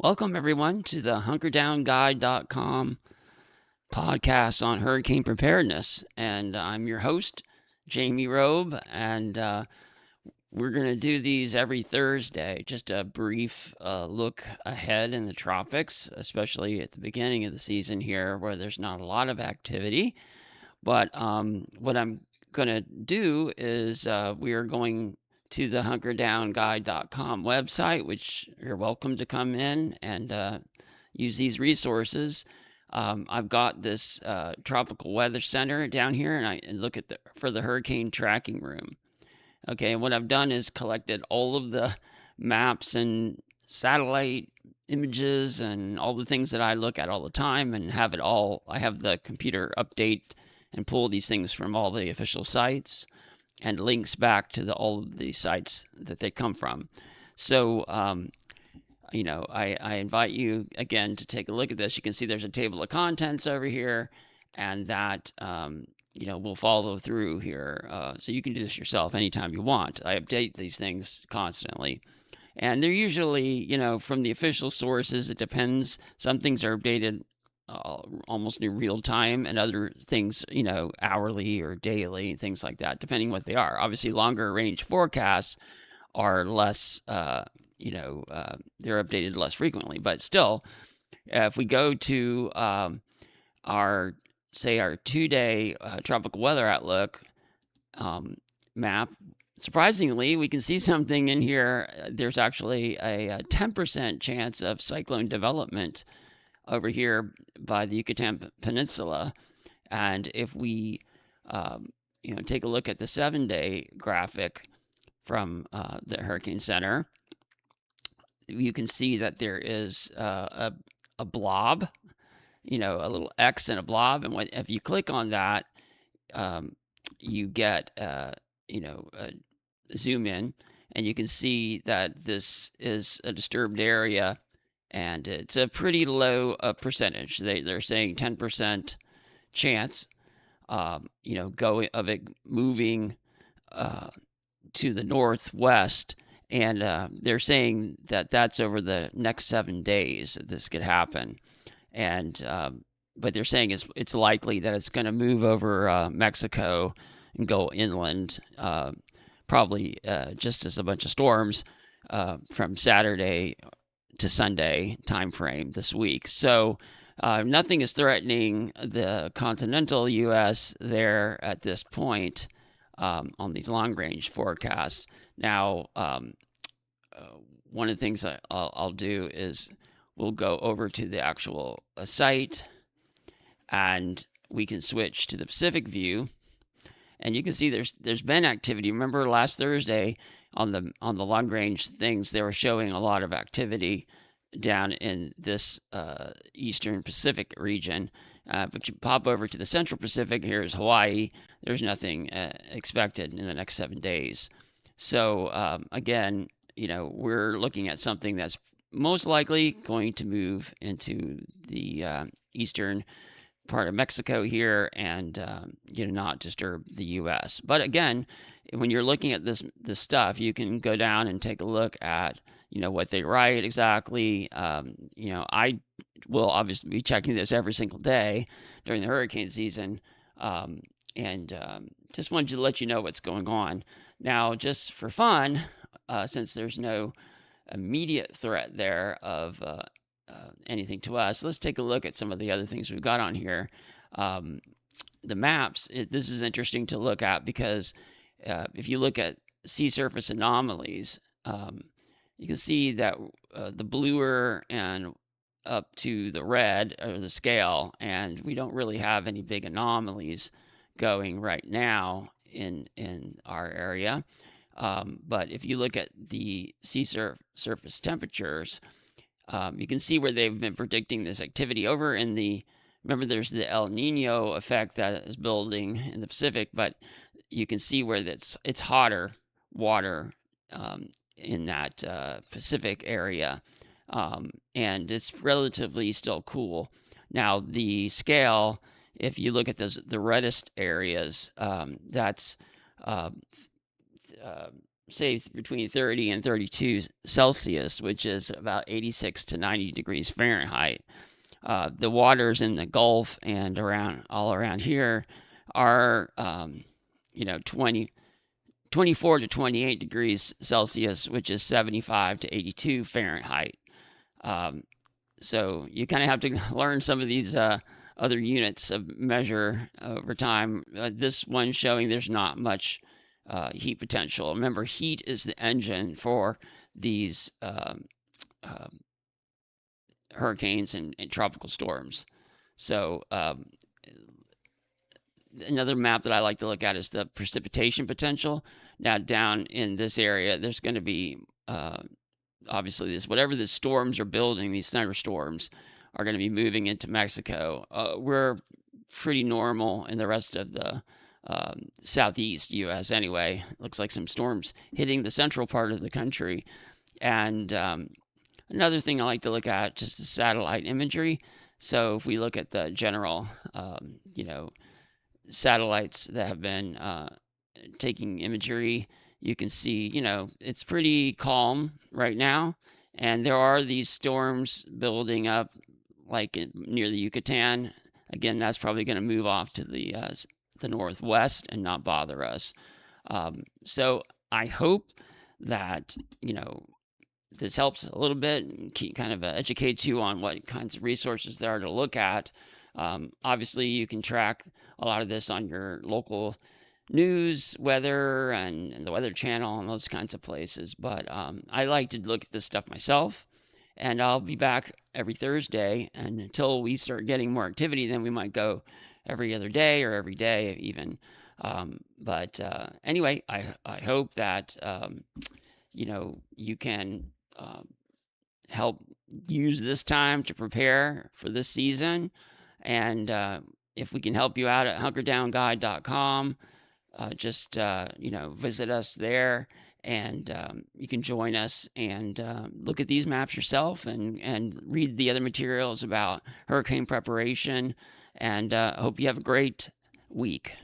Welcome, everyone, to the hunkerdownguide.com podcast on hurricane preparedness. And I'm your host, Jamie Robe, and we're going to do these every Thursday. Just a brief look ahead in the tropics, especially at the beginning of the season here where there's not a lot of activity. But what I'm going to do is we are going to the hunkerdownguide.com website, which you're welcome to come in and use these resources. I've got this tropical weather center down here, and I look at for the hurricane tracking room. Okay, and what I've done is collected all of the maps and satellite images and all the things that I look at all the time, and have it all. I have the computer update and pull these things from all the official sites and links back to all of the sites that they come from. So, I invite you again to take a look at this. You can see there's a table of contents over here, and that, we'll follow through here. So you can do this yourself anytime you want. I update these things constantly. And they're usually, from the official sources. It depends. Some things are updated almost in real time, and other things, hourly or daily, things like that, depending what they are. Obviously, longer range forecasts are less, they're updated less frequently. But still, if we go to our 2-day tropical weather outlook map, surprisingly, we can see something in here. There's actually a 10% chance of cyclone development over here by the Yucatan Peninsula. And if we, take a look at the 7-day graphic from the Hurricane Center, you can see that there is a blob, a little X and a blob. And if you click on that, you get, zoom in, and you can see that this is a disturbed area, and it's a pretty low percentage. They're saying 10% chance, of it moving to the northwest, and they're saying that that's over the next 7 days that this could happen. And but they're saying it's likely that it's going to move over Mexico and go inland, probably just as a bunch of storms from Saturday to Sunday time frame this week. So nothing is threatening the continental U.S. there at this point on these long range forecasts. Now, one of the things I'll do is we'll go over to the actual site, and we can switch to the Pacific view, and you can see there's been activity. Remember last Thursday on the long range things, they were showing a lot of activity down in this eastern Pacific region. But you pop over to the central Pacific, here's Hawaii. There's nothing expected in the next 7 days. So again, we're looking at something that's most likely going to move into the eastern part of Mexico here, and not disturb the U.S. But again, when you're looking at this stuff, you can go down and take a look at what they write exactly. I will obviously be checking this every single day during the hurricane season, and just wanted to let you know what's going on. Now, just for fun, since there's no immediate threat there of anything to us, let's take a look at some of the other things we've got on here. The maps, this is interesting to look at because if you look at sea surface anomalies, you can see that the bluer and up to the red are the scale, and we don't really have any big anomalies going right now in our area. But if you look at the sea surface temperatures, you can see where they've been predicting this activity over in remember there's the El Nino effect that is building in the Pacific, but you can see where it's hotter water in that Pacific area, and it's relatively still cool. Now the scale, if you look at the reddest areas, that's say between 30 and 32 Celsius, which is about 86 to 90 degrees Fahrenheit. The waters in the Gulf and all around here are, 24 to 28 degrees Celsius, which is 75 to 82 Fahrenheit. Um, so you kind of have to learn some of these other units of measure over time. This one showing there's not much heat potential. Remember, heat is the engine for these hurricanes and tropical storms. So another map that I like to look at is the precipitation potential. Now, down in this area, there's going to be obviously whatever the storms are building, these thunderstorms are going to be moving into Mexico. We're pretty normal in the rest of the southeast U.S. anyway. Looks like some storms hitting the central part of the country. And another thing I like to look at, just the satellite imagery. So if we look at the general, satellites that have been taking imagery, you can see, it's pretty calm right now. And there are these storms building up, like near the Yucatan. Again, that's probably going to move off to the northwest and not bother us. So I hope that, this helps a little bit and kind of educates you on what kinds of resources there are to look at. Obviously, you can track a lot of this on your local news, weather, and the Weather Channel and those kinds of places. But I like to look at this stuff myself, and I'll be back every Thursday. And until we start getting more activity, then we might go every other day or every day even. But anyway, I hope that you can help use this time to prepare for this season. And if we can help you out at hunkerdownguide.com, just visit us there, and you can join us and look at these maps yourself and read the other materials about hurricane preparation. And hope you have a great week.